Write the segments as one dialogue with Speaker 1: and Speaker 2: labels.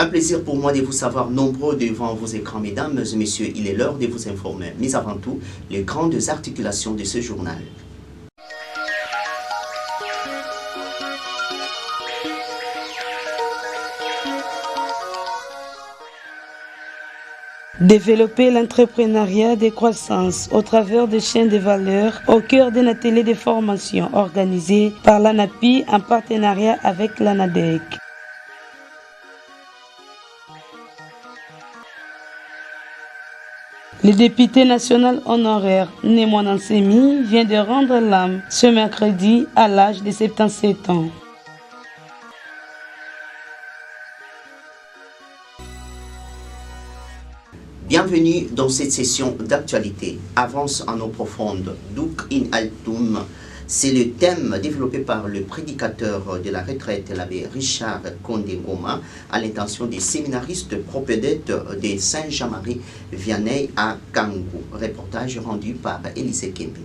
Speaker 1: Un plaisir pour moi de vous savoir nombreux devant vos écrans, mesdames et messieurs. Il est l'heure de vous informer, mais avant tout, les grandes articulations de ce journal.
Speaker 2: Développer l'entrepreneuriat de croissance au travers de chaînes de valeur au cœur d'un atelier de formation organisé par l'ANAPI en partenariat avec l'ANADEC. Le député national honoraire Némon Ansemi vient de rendre l'âme ce mercredi à l'âge de 77 ans.
Speaker 1: Bienvenue dans cette session d'actualité. Avance en eau profonde, Duk in Altum. C'est le thème développé par le prédicateur de la retraite, l'abbé Richard Kondengoma, à l'intention des séminaristes propédètes de Saint-Jean-Marie Vianney à Kangou. Reportage rendu par Élisée Kembi.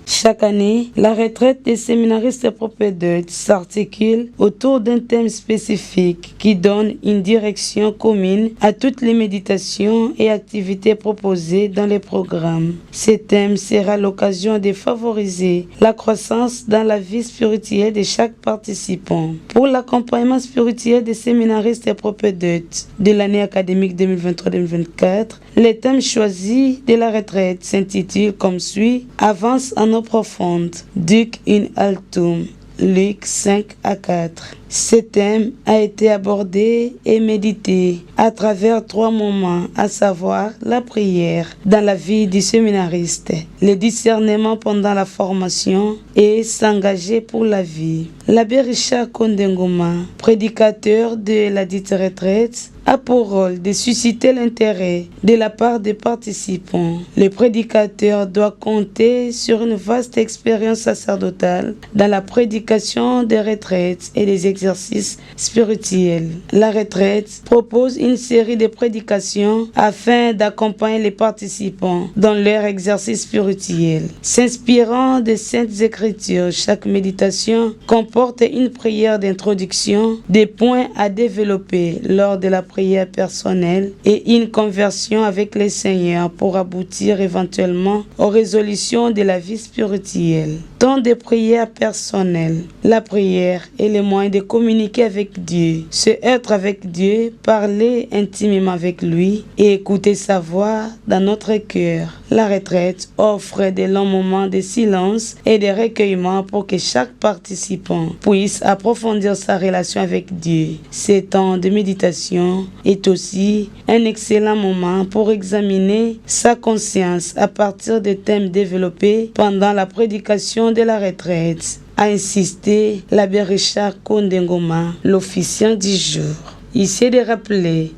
Speaker 2: Chaque année, la retraite des séminaristes propédètes s'articule autour d'un thème spécifique qui donne une direction commune à toutes les méditations et activités proposées dans les programmes. Ce thème sera l'occasion de favoriser la croissance dans la vie spirituelle de chaque participant. Pour l'accompagnement spirituel des séminaristes propédètes de l'année académique 2023-2024, le thème choisi de la retraite s'intitule comme suit « Avance en eau profonde, Duk in Altum ». Luc 5-4. Ce thème a été abordé et médité à travers 3 moments, à savoir la prière dans la vie du séminariste, le discernement pendant la formation et s'engager pour la vie. L'abbé Richard Kondengoma, prédicateur de la dite retraite, a pour rôle de susciter l'intérêt de la part des participants. Le prédicateur doit compter sur une vaste expérience sacerdotale dans la prédication des retraites et des exercices spirituels. La retraite propose une série de prédications afin d'accompagner les participants dans leur exercice spirituel. S'inspirant des Saintes Écritures, chaque méditation comporte une prière d'introduction, des points à développer lors de la prière personnelle et une conversion avec le Seigneur pour aboutir éventuellement aux résolutions de la vie spirituelle. Temps de prière personnelle. La prière est le moyen de communiquer avec Dieu, se être avec Dieu, parler intimement avec lui et écouter sa voix dans notre cœur. La retraite offre de longs moments de silence et de recueillement pour que chaque participant puisse approfondir sa relation avec Dieu. Ces temps de méditation est aussi un excellent moment pour examiner sa conscience à partir des thèmes développés pendant la prédication de la retraite, a insisté l'abbé Richard Kondengoma, l'officiant du jour. Ici de rappeler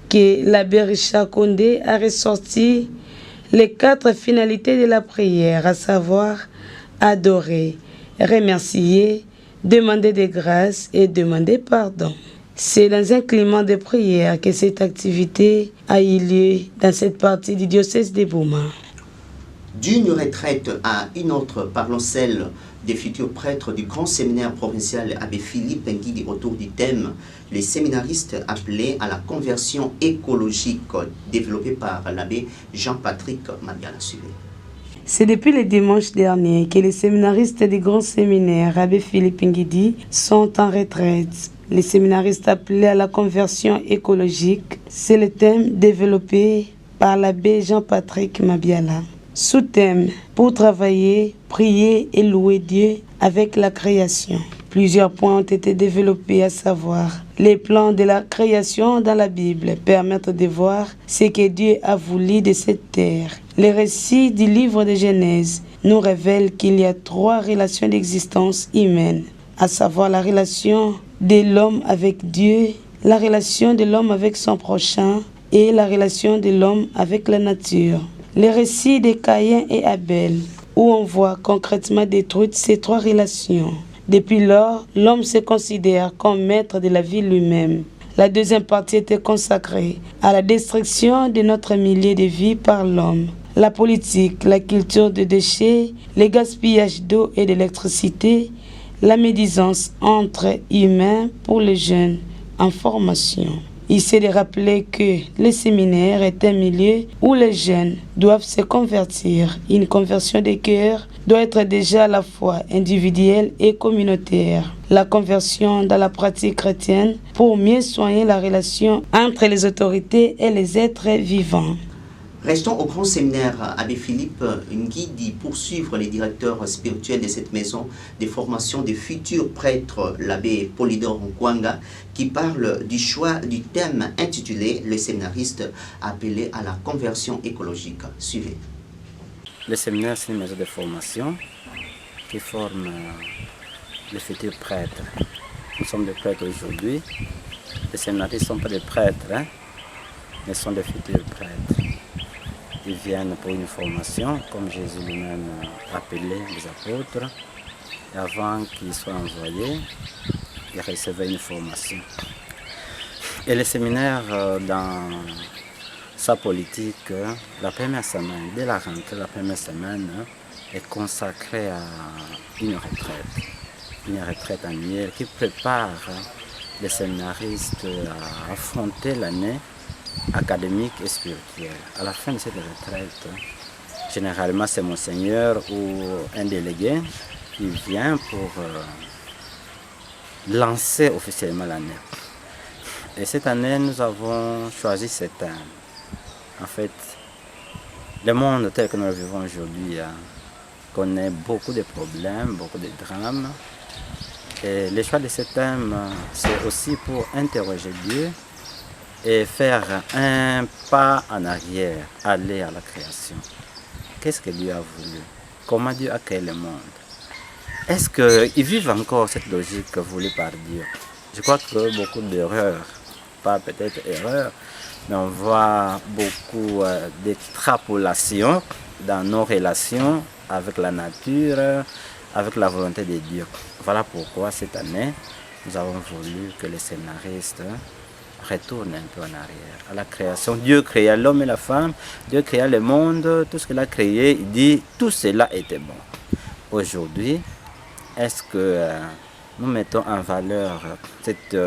Speaker 2: que l'abbé Richard Kondé a ressorti les 4 finalités de la prière, à savoir adorer, remercier, demander des grâces et demander pardon. C'est dans un climat de prière que cette activité a eu lieu dans cette partie du diocèse de Bouma.
Speaker 1: D'une retraite à une autre, parlons celle des futurs prêtres du grand séminaire provincial Abbé Philippe Nguidi autour du thème « Les séminaristes appelés à la conversion écologique » développé par l'abbé Jean-Patrick Mabiala.
Speaker 2: C'est depuis le dimanche dernier que les séminaristes du grand séminaire Abbé Philippe Nguidi sont en retraite. Les séminaristes appelés à la conversion écologique, c'est le thème développé par l'abbé Jean-Patrick Mabiala. Sous-thème, pour travailler, prier et louer Dieu avec la création. Plusieurs points ont été développés, à savoir les plans de la création dans la Bible permettent de voir ce que Dieu a voulu de cette terre. Les récits du livre de Genèse nous révèlent qu'il y a 3 relations d'existence humaine, à savoir la relation de l'homme avec Dieu, la relation de l'homme avec son prochain et la relation de l'homme avec la nature. Les récits de Caïn et Abel, où on voit concrètement détruites ces 3 relations. Depuis lors, l'homme se considère comme maître de la vie lui-même. La deuxième partie était consacrée à la destruction de notre milieu de vie par l'homme. La politique, la culture de déchets, le gaspillage d'eau et d'électricité, la médisance entre humains pour les jeunes en formation. Il s'est de rappeler que le séminaire est un milieu où les jeunes doivent se convertir. Une conversion des cœurs doit être déjà à la fois individuelle et communautaire. La conversion dans la pratique chrétienne pour mieux soigner la relation entre les autorités et les êtres vivants.
Speaker 1: Restons au grand séminaire Abbé Philippe Nguidi pour suivre les directeurs spirituels de cette maison de formation des futurs prêtres, l'abbé Polydore Nkwanga, qui parle du choix du thème intitulé « Le séminariste appelé à la conversion écologique ». Suivez.
Speaker 3: Le séminaire, c'est une maison de formation qui forme les futurs prêtres. Nous sommes des prêtres aujourd'hui. Les séminaristes ne sont pas des prêtres, mais sont des futurs prêtres. Ils viennent pour une formation, comme Jésus lui-même a appelé les apôtres. Et avant qu'ils soient envoyés, ils recevaient une formation. Et le séminaire, dans sa politique, la première semaine, dès la rentrée, la première semaine, est consacrée à une retraite annuelle qui prépare les séminaristes à affronter l'année académique et spirituelle. À la fin de cette retraite, généralement c'est Monseigneur ou un délégué qui vient pour lancer officiellement l'année. Et cette année, nous avons choisi ce thème. En fait, le monde tel que nous le vivons aujourd'hui connaît beaucoup de problèmes, beaucoup de drames. Et le choix de ce thème, c'est aussi pour interroger Dieu et faire un pas en arrière, aller à la création. Qu'est-ce que Dieu a voulu? Comment Dieu a créé le monde? Est-ce qu'ils vivent encore cette logique voulue par Dieu? Je crois que beaucoup d'erreurs, pas peut-être erreurs, mais on voit beaucoup d'extrapolation dans nos relations avec la nature, avec la volonté de Dieu. Voilà pourquoi cette année, nous avons voulu que les séminaristes retourne un peu en arrière, à la création. Dieu créa l'homme et la femme, Dieu créa le monde, tout ce qu'il a créé, il dit tout cela était bon. Aujourd'hui, est-ce que nous mettons en valeur cette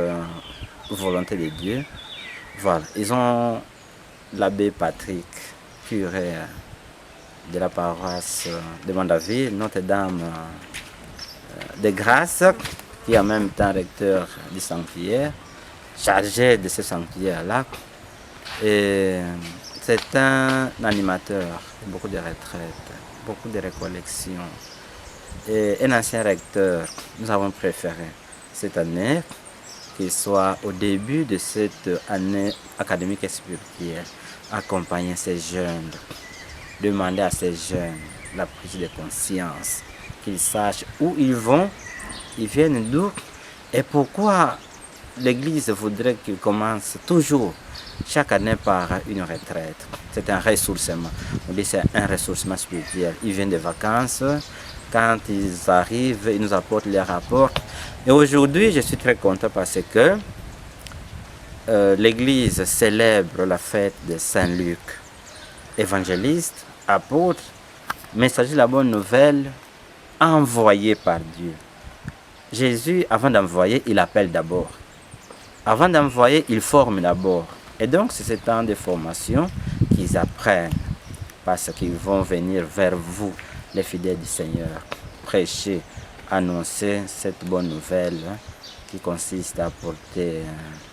Speaker 3: volonté de Dieu? Voilà, ils ont l'abbé Patrick, curé de la paroisse de Mondaville, Notre-Dame de Grâce, qui est en même temps recteur du sanctuaire, chargé de ce sanctuaire-là. Et c'est un animateur, beaucoup de retraites, beaucoup de récollections. Et un ancien recteur, nous avons préféré cette année qu'il soit au début de cette année académique et spirituelle, accompagner ces jeunes, demander à ces jeunes la prise de conscience, qu'ils sachent où ils vont, ils viennent d'où et pourquoi l'Église voudrait qu'ils commencent toujours, chaque année par une retraite. C'est un ressourcement. On dit que c'est un ressourcement spirituel. Ils viennent de vacances. Quand ils arrivent, ils nous apportent les rapports. Et aujourd'hui, je suis très content parce que l'Église célèbre la fête de Saint-Luc, évangéliste, apôtre, messager de la bonne nouvelle, envoyé par Dieu. Jésus, avant d'envoyer, il appelle d'abord. Avant d'envoyer, ils forment d'abord. Et donc, c'est ce temps de formation qu'ils apprennent. Parce qu'ils vont venir vers vous, les fidèles du Seigneur, prêcher, annoncer cette bonne nouvelle qui consiste à apporter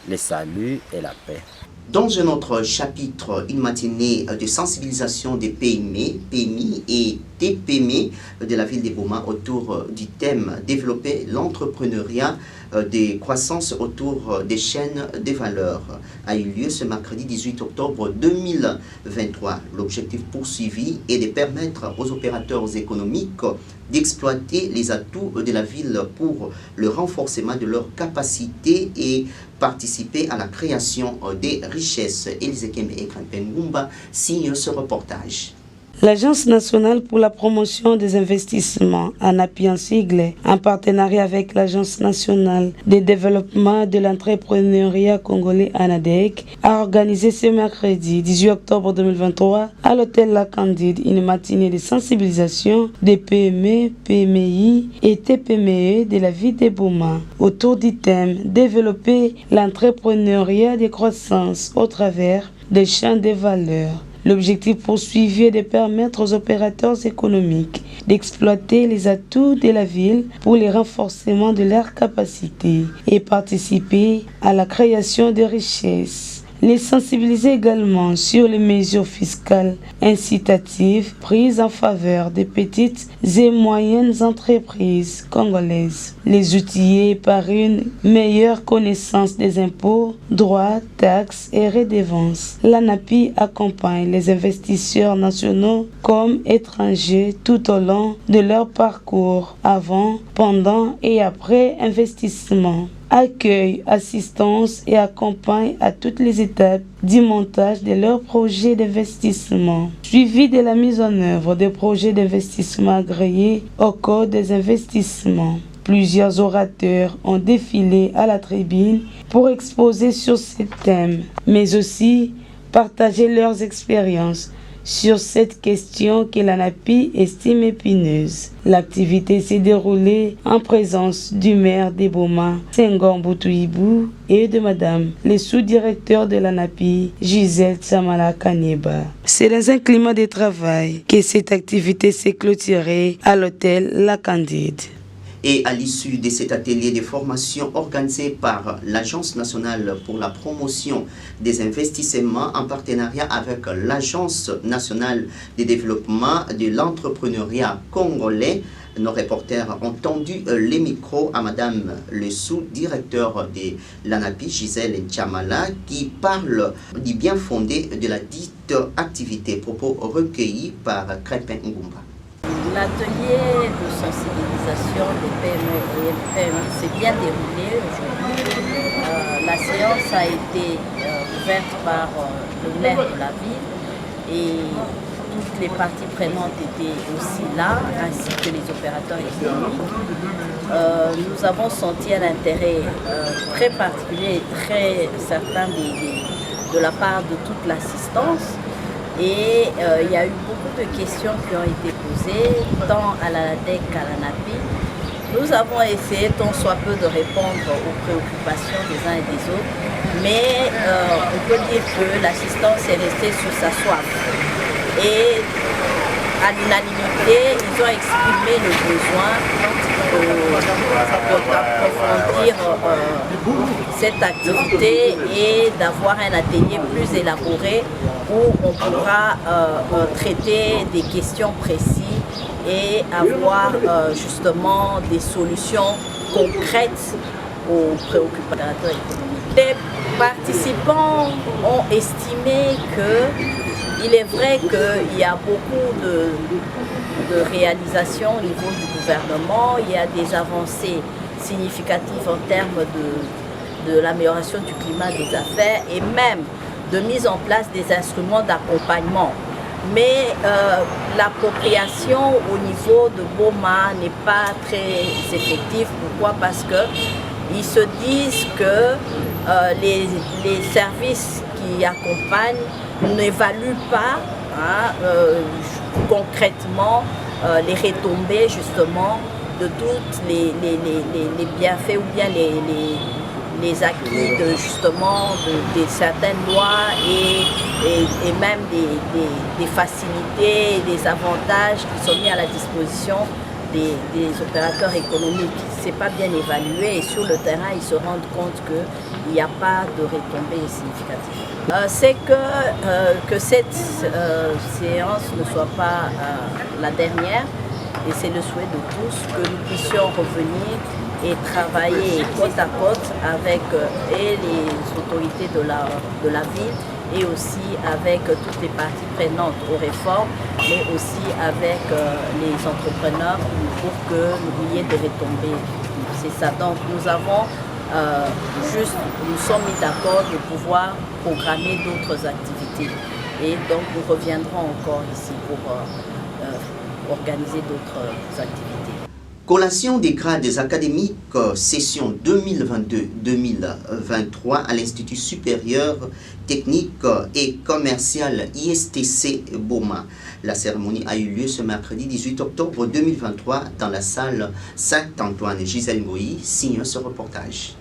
Speaker 3: le salut et la paix.
Speaker 1: Dans un autre chapitre, une matinée de sensibilisation des PMI et TPMI de la ville de Boma autour du thème « Développer l'entrepreneuriat des croissances autour des chaînes de valeur » a eu lieu ce mercredi 18 octobre 2023. L'objectif poursuivi est de permettre aux opérateurs économiques d'exploiter les atouts de la ville pour le renforcement de leurs capacités et participer à la création des richesses. Elise Kembe et Krampen Ngumba signent ce reportage.
Speaker 2: L'Agence nationale pour la promotion des investissements, ANAPI en sigle, en partenariat avec l'Agence nationale de développement de l'entrepreneuriat congolais ANADEC, a organisé ce mercredi 18 octobre 2023 à l'hôtel La Candide une matinée de sensibilisation des PME, PMI et TPME de la ville de Boma autour du thème « Développer l'entrepreneuriat de croissance au travers des champs de valeurs ». L'objectif poursuivi est de permettre aux opérateurs économiques d'exploiter les atouts de la ville pour le renforcement de leurs capacités et participer à la création de richesses. Les sensibiliser également sur les mesures fiscales incitatives prises en faveur des petites et moyennes entreprises congolaises. Les outiller par une meilleure connaissance des impôts, droits, taxes et redevances. L'ANAPI accompagne les investisseurs nationaux comme étrangers tout au long de leur parcours avant, pendant et après investissement. Accueille, assistance et accompagne à toutes les étapes du montage de leurs projets d'investissement, suivi de la mise en œuvre des projets d'investissement agréés au Code des investissements. Plusieurs orateurs ont défilé à la tribune pour exposer sur ce thème, mais aussi partager leurs expériences sur cette question que l'ANAPI estime épineuse. L'activité s'est déroulée en présence du maire de Boma, Senghor Boutouibou, et de madame le sous-directeur de l'ANAPI, Gisèle Tsamala Kanyeba. C'est dans un climat de travail que cette activité s'est clôturée à l'hôtel La Candide.
Speaker 1: Et à l'issue de cet atelier de formation organisé par l'Agence nationale pour la promotion des investissements en partenariat avec l'Agence nationale de développement de l'entrepreneuriat congolais, nos reporters ont tendu les micros à madame le sous-directeur de l'ANAPI, Gisèle Tsamala, qui parle du bien fondé de la dite activité, propos recueillis par Crépin Ngumba.
Speaker 4: L'atelier de sensibilisation des PME et PMI s'est bien déroulé aujourd'hui. La séance a été ouverte par le maire de la ville et toutes les parties prenantes étaient aussi là, ainsi que les opérateurs économiques. Nous avons senti un intérêt très particulier et très certain de la part de toute l'assistance. Et il y a eu beaucoup de questions qui ont été posées, tant à l'ANADEC qu'à l'ANAPI. Nous avons essayé tant soit peu de répondre aux préoccupations des uns et des autres, mais on peut dire que l'assistance est restée sur sa soif. Et à l'unanimité, ils ont exprimé le besoin d'approfondir cette activité et d'avoir un atelier plus élaboré où on pourra traiter des questions précises et avoir justement des solutions concrètes aux préoccupations économiques. Les participants ont estimé qu'il est vrai qu'il y a beaucoup de réalisations au niveau du gouvernement, il y a des avancées significatives en termes de l'amélioration du climat des affaires et même de mise en place des instruments d'accompagnement. Mais l'appropriation au niveau de Boma n'est pas très effective. Pourquoi? Parce qu'ils se disent que les services qui accompagnent n'évaluent pas concrètement les retombées justement de toutes les bienfaits ou bien les acquis de justement de certaines lois et même des facilités et des avantages qui sont mis à la disposition des opérateurs économiques. Ce n'est pas bien évalué et sur le terrain, ils se rendent compte qu'il n'y a pas de retombées significatives. C'est que cette séance ne soit pas la dernière et c'est le souhait de tous que nous puissions revenir et travailler côte à côte avec et les autorités de la ville et aussi avec toutes les parties prenantes aux réformes, mais aussi avec les entrepreneurs pour que nous y ait des retombées. C'est ça. Donc nous avons nous sommes mis d'accord de pouvoir programmer d'autres activités. Et donc nous reviendrons encore ici pour organiser d'autres activités.
Speaker 1: Collation des grades académiques, session 2022-2023 à l'Institut supérieur technique et commercial ISTC Boma. La cérémonie a eu lieu ce mercredi 18 octobre 2023 dans la salle Saint-Antoine. Gisèle Moïse signe ce reportage.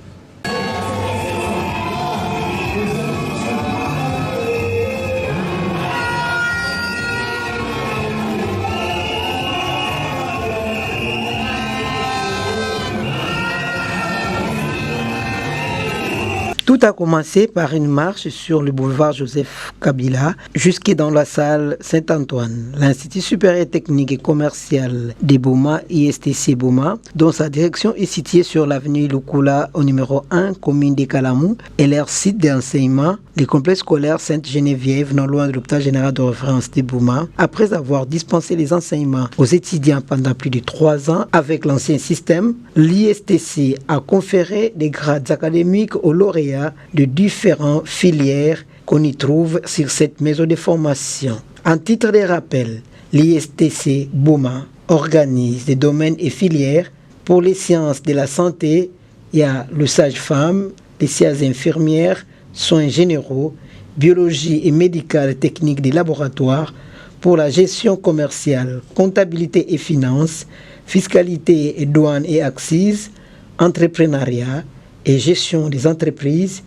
Speaker 5: Tout a commencé par une marche sur le boulevard Joseph Kabila jusqu'à dans la salle Saint-Antoine. L'Institut supérieur technique et commercial des Boma, ISTC Boma, dont sa direction est située sur l'avenue Lukula au numéro 1, commune des Kalamou, et leur site d'enseignement, les complexes scolaires Sainte-Geneviève, non loin de l'hôpital général de référence des Boma, après avoir dispensé les enseignements aux étudiants pendant plus de 3 ans avec l'ancien système, l'ISTC a conféré des grades académiques aux lauréats de différentes filières qu'on y trouve sur cette maison de formation. En titre de rappel, l'ISTC Boma organise des domaines et filières pour les sciences de la santé. Il y a le sage-femme, les sciences infirmières, soins généraux, biologie et médicale technique des laboratoires, pour la gestion commerciale, comptabilité et finances, fiscalité et douane et accises, entrepreneuriat et gestion des entreprises,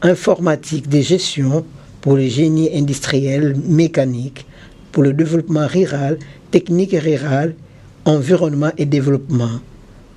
Speaker 5: informatique de gestion pour le génie industriel mécanique, pour le développement rural, technique rural, environnement et développement,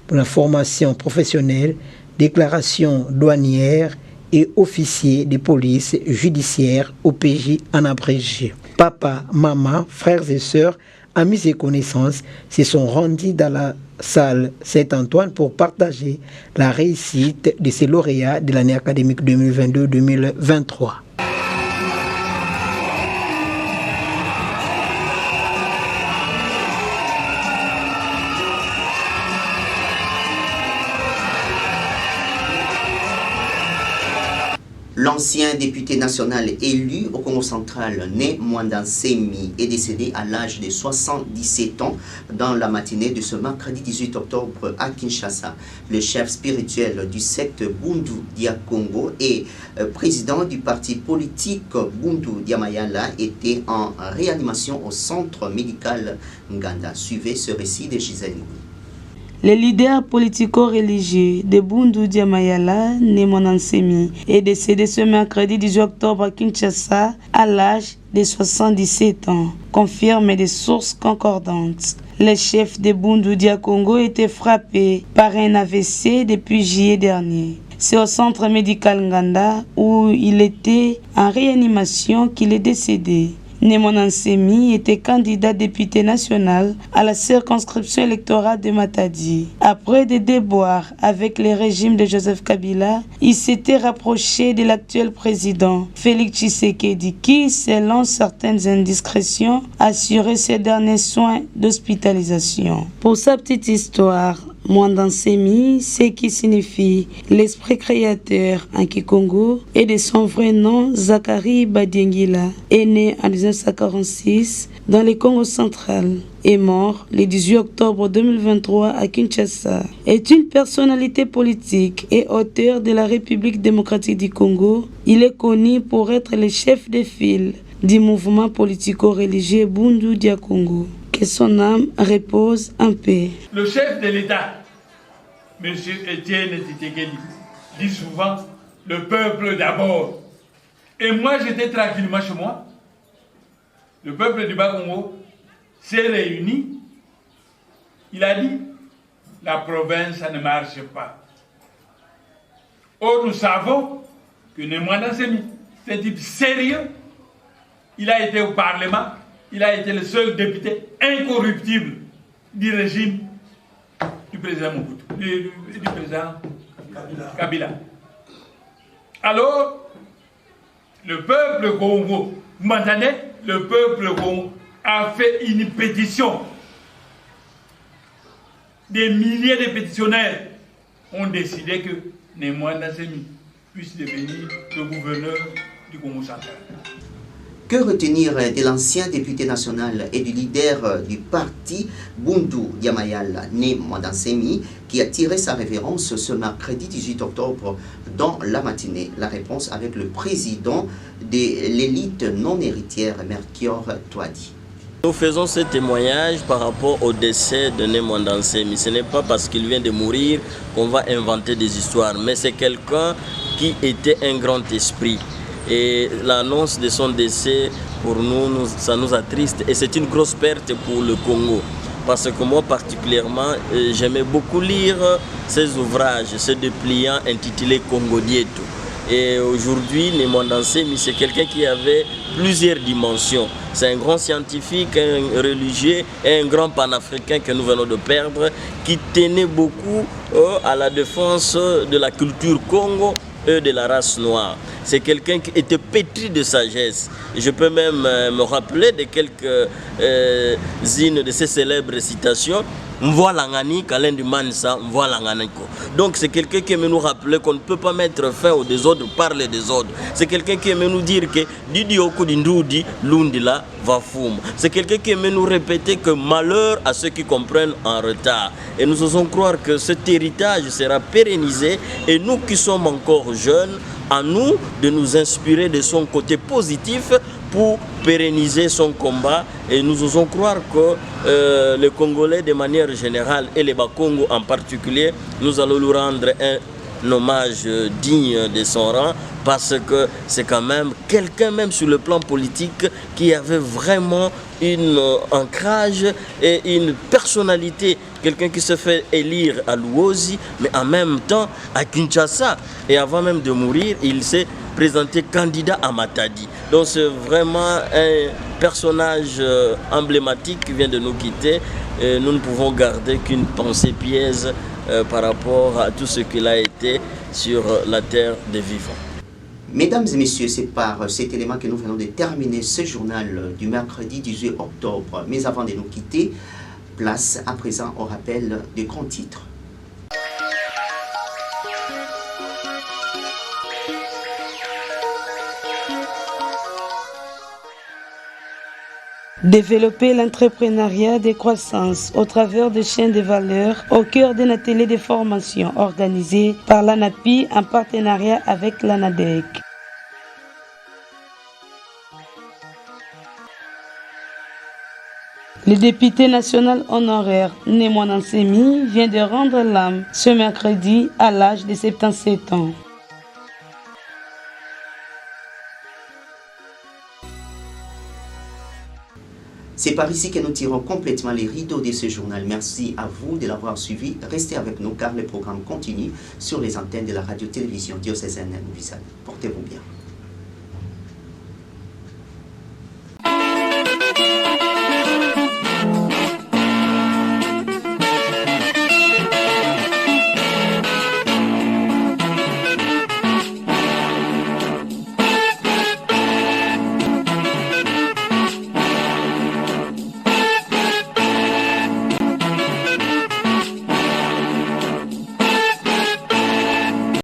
Speaker 5: pour la formation professionnelle, déclaration douanière et officier de police judiciaire OPJ en abrégé. Papa, maman, frères et sœurs, amis et connaissances se sont rendus dans la salle Saint-Antoine pour partager la réussite de ces lauréats de l'année académique 2022-2023.
Speaker 1: L'ancien député national élu au Congo central, né Mwanda Nsemi, est décédé à l'âge de 77 ans dans la matinée de ce mercredi 18 octobre à Kinshasa. Le chef spirituel du secte Bundu Dia Congo et président du parti politique Bundu Dia Mayala était en réanimation au centre médical Nganda. Suivez ce récit de Gisèle.
Speaker 2: Le leader politico-religieux de Bundu Dia Mayala, né Mwanda Nsemi, est décédé ce mercredi 18 octobre à Kinshasa à l'âge de 77 ans, confirme des sources concordantes. Le chef de Bundu Dia Congo était frappé par un AVC depuis juillet dernier. C'est au centre médical Nganda où il était en réanimation qu'il est décédé. Mwanda Nsemi était candidat député national à la circonscription électorale de Matadi. Après des déboires avec le régime de Joseph Kabila, il s'était rapproché de l'actuel président Félix Tshisekedi qui, selon certaines indiscrétions, assurait ses derniers soins d'hospitalisation. Pour sa petite histoire, Mwanda Nsemi, ce qui signifie l'esprit créateur en Kikongo, et de son vrai nom, Zachary Badiengila, est né en 1946 dans le Congo central, est mort le 18 octobre 2023 à Kinshasa, est une personnalité politique et auteur de la République démocratique du Congo. Il est connu pour être le chef de file du mouvement politico-religieux Bundu Dia Congo. Que son âme repose en paix.
Speaker 6: Le chef de l'État, M. Étienne Tshisekedi, dit souvent le peuple d'abord. Et moi, j'étais tranquillement chez moi. Le peuple du Bas-Congo s'est réuni. Il a dit la province, ça ne marche pas. Or, nous savons que Mwanda Nsemi, c'est un type sérieux. Il a été au Parlement. Il a été le seul député incorruptible du régime du président Mobutu, du président Kabila. Alors, le peuple Congo, vous m'entendez? Le peuple Congo a fait une pétition. Des milliers de pétitionnaires ont décidé que Mwanda Nsemi puisse devenir le gouverneur du Congo central.
Speaker 1: Que retenir de l'ancien député national et du leader du parti Bundu Yamayal, né Mwandansemi, qui a tiré sa révérence ce mercredi 18 octobre dans la matinée? La réponse avec le président de l'élite non héritière, Melchior Touadi.
Speaker 7: Nous faisons ce témoignage par rapport au décès de Né Mwandansemi. Ce n'est pas parce qu'il vient de mourir qu'on va inventer des histoires, mais c'est quelqu'un qui était un grand esprit. Et l'annonce de son décès, pour nous, ça nous attriste et c'est une grosse perte pour le Congo. Parce que moi particulièrement, j'aimais beaucoup lire ses ouvrages, ses dépliants intitulés Congo Dieto. Et aujourd'hui, Né Mwandansemi, c'est quelqu'un qui avait plusieurs dimensions. C'est un grand scientifique, un religieux et un grand panafricain que nous venons de perdre, qui tenait beaucoup à la défense de la culture Congo et de la race noire. C'est quelqu'un qui était pétri de sagesse. Et je peux même me rappeler de quelques-unes de ses célèbres citations. Mvoilangani, Kalen du Mansa, Mvoilanganiko. Donc c'est quelqu'un qui aime nous rappeler qu'on ne peut pas mettre fin au désordre par les désordres. C'est quelqu'un qui aime nous dire que Didi Oku Dindoudi, Lundila, va foum. C'est quelqu'un qui aime nous répéter que malheur à ceux qui comprennent en retard. Et nous osons croire que cet héritage sera pérennisé et nous qui sommes encore jeunes, à nous de nous inspirer de son côté positif pour pérenniser son combat. Et nous osons croire que les Congolais de manière générale et les Bakongo en particulier, nous allons lui rendre un hommage digne de son rang, parce que c'est quand même quelqu'un, même sur le plan politique, qui avait vraiment un ancrage et une personnalité. Quelqu'un qui se fait élire à Luozi, mais en même temps à Kinshasa. Et avant même de mourir, il s'est présenté candidat à Matadi. Donc c'est vraiment un personnage emblématique qui vient de nous quitter. Et nous ne pouvons garder qu'une pensée pièce par rapport à tout ce qu'il a été sur la terre des vivants.
Speaker 1: Mesdames et messieurs, c'est par cet élément que nous venons de terminer ce journal du mercredi 18 octobre. Mais avant de nous quitter, place à présent au rappel des grands titres.
Speaker 2: Développer l'entrepreneuriat de croissance au travers des chaînes de valeur au cœur d'un atelier de formation organisé par l'ANAPI en partenariat avec l'ANADEC. Le député national honoraire Né Mwandansemi vient de rendre l'âme ce mercredi à l'âge de 77 ans.
Speaker 1: C'est par ici que nous tirons complètement les rideaux de ce journal. Merci à vous de l'avoir suivi. Restez avec nous car le programme continue sur les antennes de la radio-télévision diocésaine Nouvelle. Portez-vous bien.